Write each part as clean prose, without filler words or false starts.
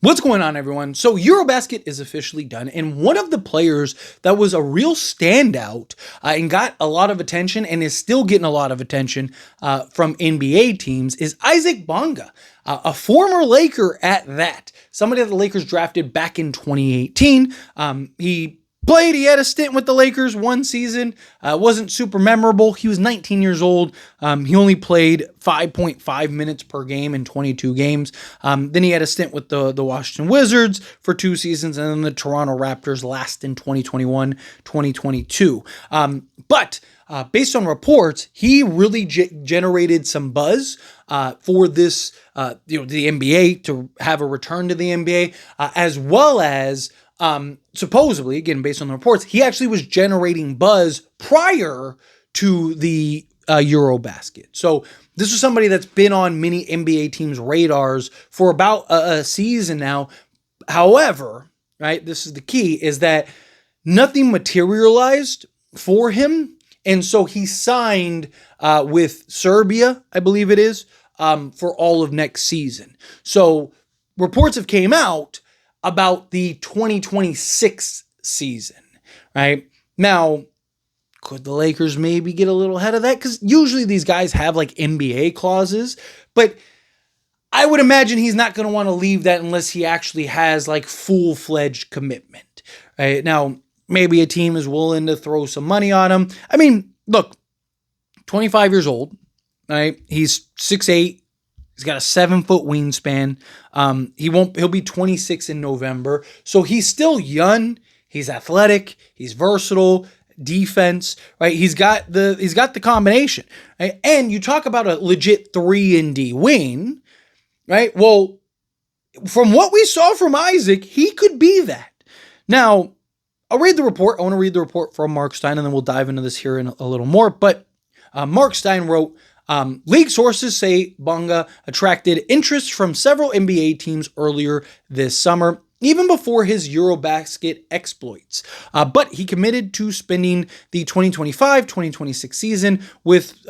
What's going on, everyone? So EuroBasket is officially done, and one of the players that was a real standout and got a lot of attention and is still getting a lot of attention from NBA teams is Issac Bonga, a former Laker at that. Somebody that the Lakers drafted back in 2018. He had a stint with the Lakers one season. Wasn't super memorable. He was 19 years old. He only played 5.5 minutes per game in 22 games. Then he had a stint with the Washington Wizards for 2 seasons, and then the Toronto Raptors last in 2021, 2022. But based on reports, he really generated some buzz for this, the NBA, to have a return to the NBA, as well as supposedly, again, based on the reports, he actually was generating buzz prior to the EuroBasket. So this is somebody that's been on many NBA teams' radars for about a season now. However, right, this is the key, is that nothing materialized for him. And so he signed with Serbia, I believe it is, for all of next season. So reports have came out about the 2026 season, right? Now, could the Lakers maybe get a little ahead of that? Because usually these guys have like NBA clauses, but I would imagine he's not going to want to leave that unless he actually has like full-fledged commitment, right? Now, maybe a team is willing to throw some money on him. I mean, look, 25 years old, right? He's 6'8". He's got a 7-foot wingspan. He'll be 26 in November. So he's still young. He's athletic. He's versatile. Defense, right? He's got the combination, right? And you talk about a legit 3-and-D wing, right? Well, from what we saw from Isaac, he could be that. Now, I'll read the report. I want to read the report from Mark Stein, and then we'll dive into this here in a little more. But Mark Stein wrote, league sources say Bonga attracted interest from several NBA teams earlier this summer, even before his EuroBasket exploits. But he committed to spending the 2025-2026 season with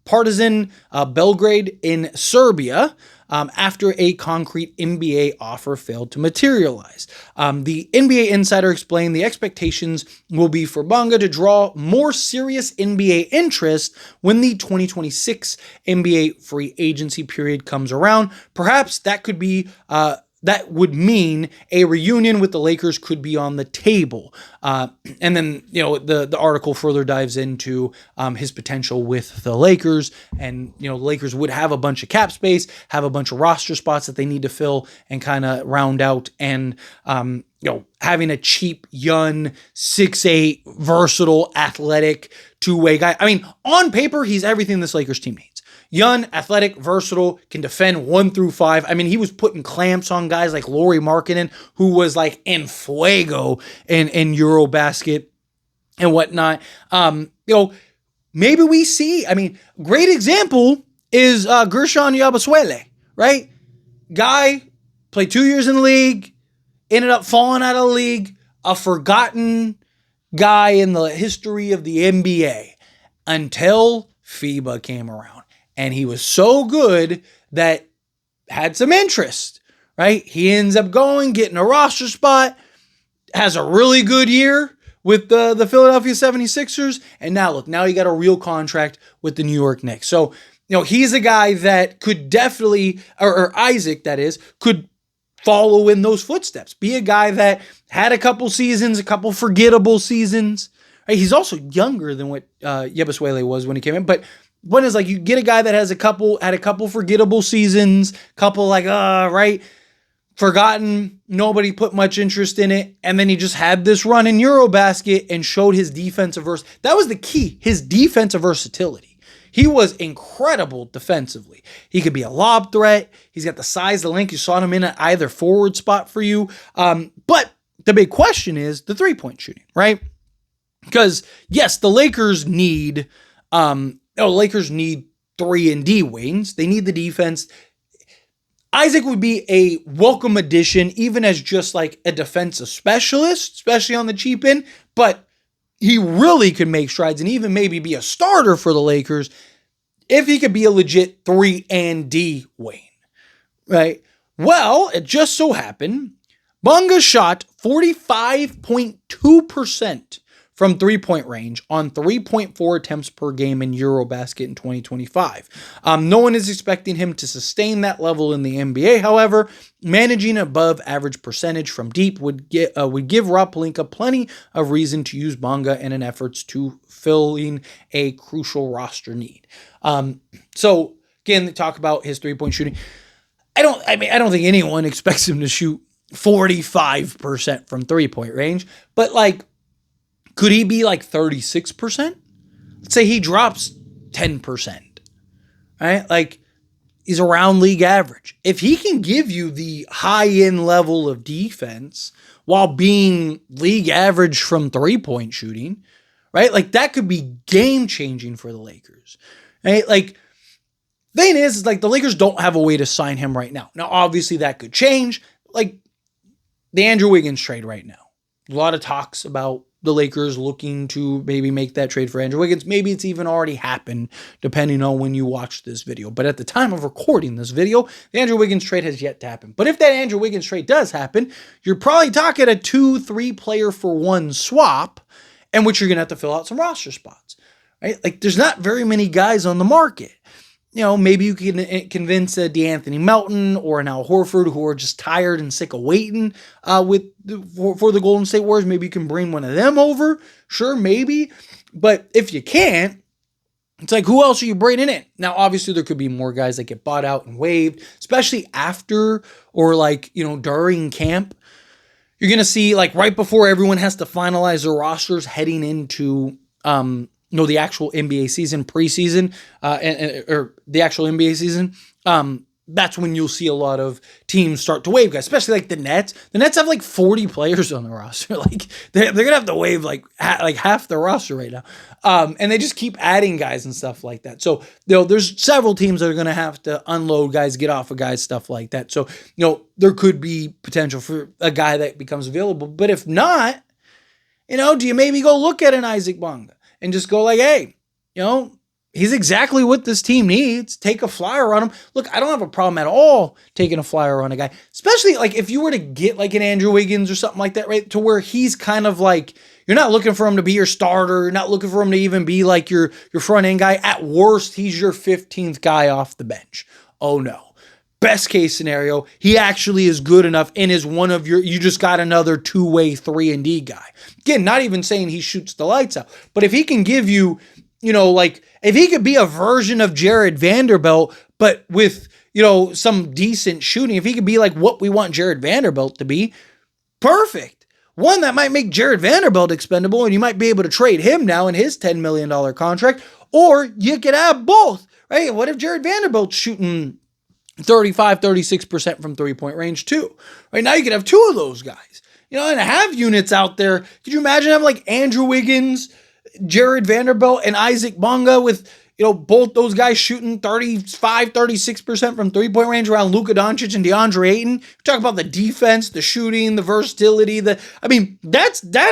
Partizan Belgrade in Serbia after a concrete NBA offer failed to materialize. The NBA insider explained the expectations will be for Bonga to draw more serious NBA interest when the 2026 NBA free agency period comes around. Perhaps that could be that would mean a reunion with the Lakers could be on the table. And then, the article further dives into his potential with the Lakers. And, the Lakers would have a bunch of cap space, have a bunch of roster spots that they need to fill and kind of round out. And, having a cheap, young, 6'8", versatile, athletic, two-way guy. I mean, on paper, he's everything this Lakers team needs. Young, athletic, versatile, can defend 1 through 5. I mean, he was putting clamps on guys like Lauri Markkanen, who was like in fuego in EuroBasket and whatnot. Maybe we see, great example is Gershon Yabusele, right? Guy played 2 years in the league, ended up falling out of the league, a forgotten guy in the history of the NBA until FIBA came around. And he was so good that had some interest, right? He ends up getting a roster spot, has a really good year with the Philadelphia 76ers. And now you got a real contract with the New York Knicks. So, he's a guy that could definitely, or Isaac, that is, could follow in those footsteps. Be a guy that had a couple seasons, a couple forgettable seasons. Right? He's also younger than what Yabusele was when he came in, but one is like you get a guy that had a couple forgettable seasons, forgotten, nobody put much interest in it, and then he just had this run in EuroBasket and showed his defensive versatility. That was the key, his defensive versatility. He was incredible defensively. He could be a lob threat. He's got the size, the length. You saw him in at either forward spot for you. But the big question is the three-point shooting, right? Because yes, the Lakers need 3-and-D wings. They need the defense. Isaac would be a welcome addition, even as just like a defensive specialist, especially on the cheap end. But he really could make strides and even maybe be a starter for the Lakers if he could be a legit 3-and-D wing, right? Well, it just so happened Bonga shot 45.2% from three-point range on 3.4 attempts per game in EuroBasket in 2025. No one is expecting him to sustain that level in the NBA. However, managing above average percentage from deep would give Rob Pelinka plenty of reason to use Bonga in an effort to filling a crucial roster need. So again, they talk about his three-point shooting. I don't think anyone expects him to shoot 45% from three-point range, but like, could he be like 36%? Let's say he drops 10%, right? Like, he's around league average. If he can give you the high-end level of defense while being league average from three-point shooting, right? Like, that could be game-changing for the Lakers, right? Like, thing is like the Lakers don't have a way to sign him right now. Now, obviously, that could change. Like, the Andrew Wiggins trade right now. A lot of talks about the Lakers looking to maybe make that trade for Andrew Wiggins. Maybe it's even already happened, depending on when you watch this video. But at the time of recording this video, the Andrew Wiggins trade has yet to happen. But if that Andrew Wiggins trade does happen, you're probably talking a 2-3 player for one swap, in which you're going to have to fill out some roster spots, right? Like, there's not very many guys on the market. You know, maybe you can convince a DeAnthony Melton or an Al Horford who are just tired and sick of waiting for the Golden State Warriors. Maybe you can bring one of them over. Sure, maybe. But if you can't, it's like, who else are you bringing in? Now, obviously, there could be more guys that get bought out and waived, especially after or like, you know, during camp. You're going to see like right before everyone has to finalize their rosters heading into the actual NBA season, preseason, or the actual NBA season, that's when you'll see a lot of teams start to waive guys, especially like the Nets. The Nets have like 40 players on the roster. Like they're going to have to waive like half the roster right now. And they just keep adding guys and stuff like that. So, you know, there's several teams that are going to have to unload guys, get off of guys, stuff like that. So, you know, there could be potential for a guy that becomes available. But if not, you know, do you maybe go look at an Issac Bonga and just go like, hey, you know, he's exactly what this team needs. Take a flyer on him. Look, I don't have a problem at all taking a flyer on a guy, especially like if you were to get like an Andrew Wiggins or something like that, right? To where he's kind of like, you're not looking for him to be your starter. You're not looking for him to even be like your front end guy. At worst, he's your 15th guy off the bench. Oh no. Best case scenario, he actually is good enough and is one of you just got another two-way 3-and-D guy. Again, not even saying he shoots the lights out, but if he can give you, you know, like if he could be a version of Jared Vanderbilt, but with, you know, some decent shooting, if he could be like what we want Jared Vanderbilt to be, perfect. One, that might make Jared Vanderbilt expendable and you might be able to trade him now in his $10 million contract, or you could have both, right? What if Jared Vanderbilt's shooting 36% from three-point range too? Right now you could have two of those guys, you know, and have units out there. Could you imagine having like Andrew Wiggins, Jared Vanderbilt, and Issac Bonga with, you know, both those guys shooting 36% from three-point range around Luka Doncic and DeAndre Ayton? Talk about the defense, the shooting, the versatility. That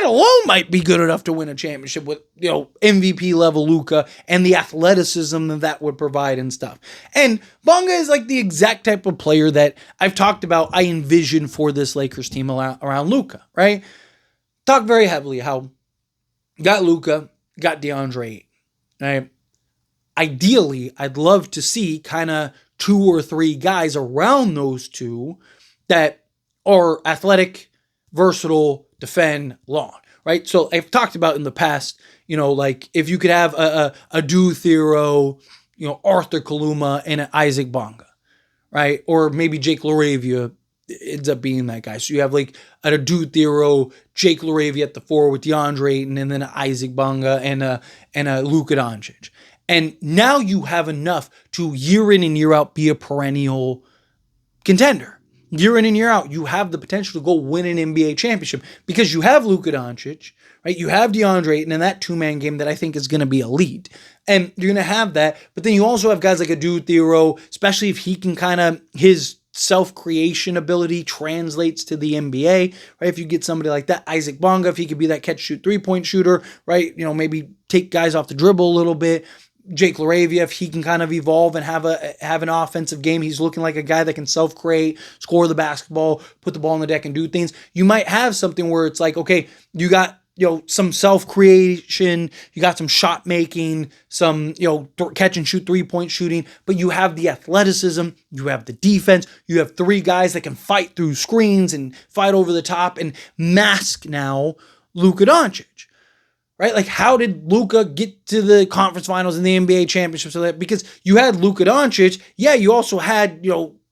alone might be good enough to win a championship with, you know, MVP level Luka and the athleticism that would provide and stuff. And Bonga is like the exact type of player that I've talked about I envision for this Lakers team around Luka, right? Talk very heavily how got Luka, got DeAndre Ayton, right? Ideally, I'd love to see kind of 2 or 3 guys around those two that are athletic, versatile, defend long, right? So I've talked about in the past, you know, like if you could have a Du Thero, you know, Arthur Kaluma and an Issac Bonga, right? Or maybe Jake LaRavia ends up being that guy. So you have like a Du Thero, Jake LaRavia at the 4 with DeAndre Ayton, and then an Issac Bonga and a Luka Doncic. And now you have enough to year in and year out be a perennial contender. Year in and year out, you have the potential to go win an NBA championship because you have Luka Doncic, right? You have DeAndre Ayton in that two-man game that I think is going to be elite. And you're going to have that. But then you also have guys like a Du Thero, especially if he can kind of, his self-creation ability translates to the NBA, right? If you get somebody like that, Issac Bonga, if he could be that catch-shoot three-point shooter, right? You know, maybe take guys off the dribble a little bit. Jake LaRavia, if he can kind of evolve and have an offensive game, he's looking like a guy that can self-create, score the basketball, put the ball on the deck and do things. You might have something where it's like, okay, you got, some self-creation, you got some shot making, some, catch and shoot, 3-point shooting, but you have the athleticism, you have the defense, you have 3 guys that can fight through screens and fight over the top and mask now Luka Doncic. Right? Like, how did Luka get to the conference finals and the NBA championship? So that, because you had Luka Doncic, yeah, you also had,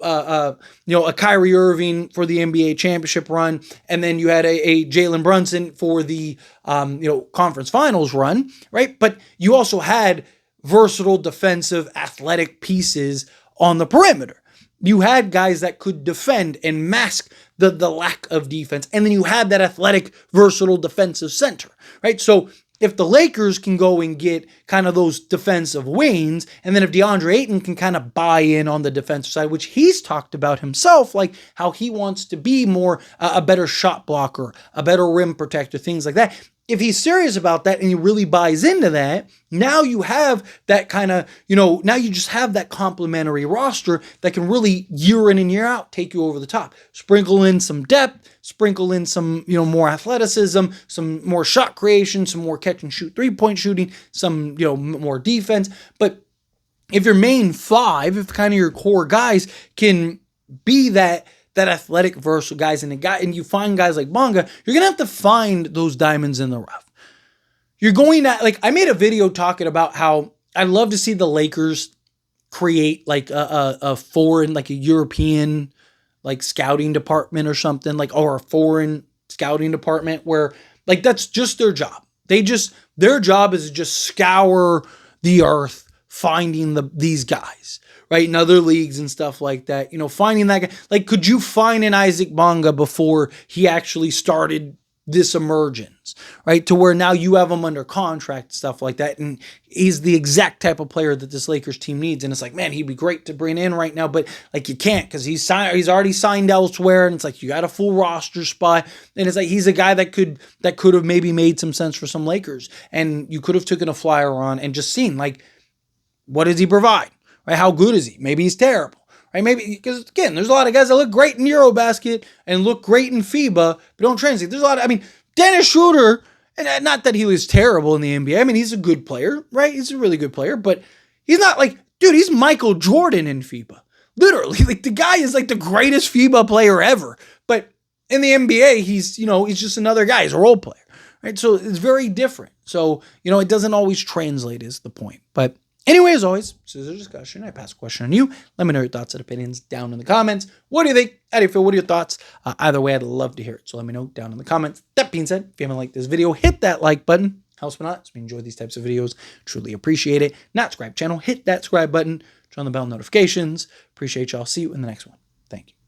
a Kyrie Irving for the NBA championship run, and then you had a Jalen Brunson for the, conference finals run, right? But you also had versatile defensive athletic pieces on the perimeter. You had guys that could defend and mask the lack of defense. And then you had that athletic, versatile defensive center, right? So if the Lakers can go and get kind of those defensive wings, and then if DeAndre Ayton can kind of buy in on the defensive side, which he's talked about himself, like how he wants to be more a better shot blocker, a better rim protector, things like that. If he's serious about that and he really buys into that, now you have that kind of, now you just have that complementary roster that can really year in and year out take you over the top. Sprinkle in some depth, sprinkle in some, more athleticism, some more shot creation, some more catch and shoot 3-point shooting, some, more defense. But if your main 5, if kind of your core guys can be that athletic, versatile guys, and you find guys like Bonga, you're going to have to find those diamonds in the rough. You're going to, like, I made a video talking about how I'd love to see the Lakers create like a foreign, like a European, like scouting department or something, like, or a foreign scouting department where, like, that's just their job. Their job is to just scour the earth, finding these guys, right, in other leagues and stuff like that, finding that guy. Like, could you find an Issac Bonga before he actually started this emergence, right, to where now you have him under contract, stuff like that, and he's the exact type of player that this Lakers team needs, and it's like, man, he'd be great to bring in right now, but like, you can't, because he's already signed elsewhere, and it's like, you got a full roster spot, and it's like, he's a guy that could have maybe made some sense for some Lakers, and you could have taken a flyer on and just seen, like, what does he provide? Right? How good is he? Maybe he's terrible. Right? Maybe, because again, there's a lot of guys that look great in EuroBasket and look great in FIBA, but don't translate. There's a lot of, Dennis Schroeder, and not that he was terrible in the NBA. He's a good player, right? He's a really good player, but he's not like, dude, he's Michael Jordan in FIBA. Literally, like, the guy is like the greatest FIBA player ever. But in the NBA, he's just another guy. He's a role player, right? So it's very different. So, it doesn't always translate is the point. But anyway, as always, this is a discussion. I pass a question on you. Let me know your thoughts and opinions down in the comments. What do you think? How do you feel? What are your thoughts? Either way, I'd love to hear it. So let me know down in the comments. That being said, if you haven't liked this video, hit that like button. Helps me a lot. So we enjoy these types of videos. Truly appreciate it. Not subscribe channel. Hit that subscribe button. Turn on the bell notifications. Appreciate y'all. See you in the next one. Thank you.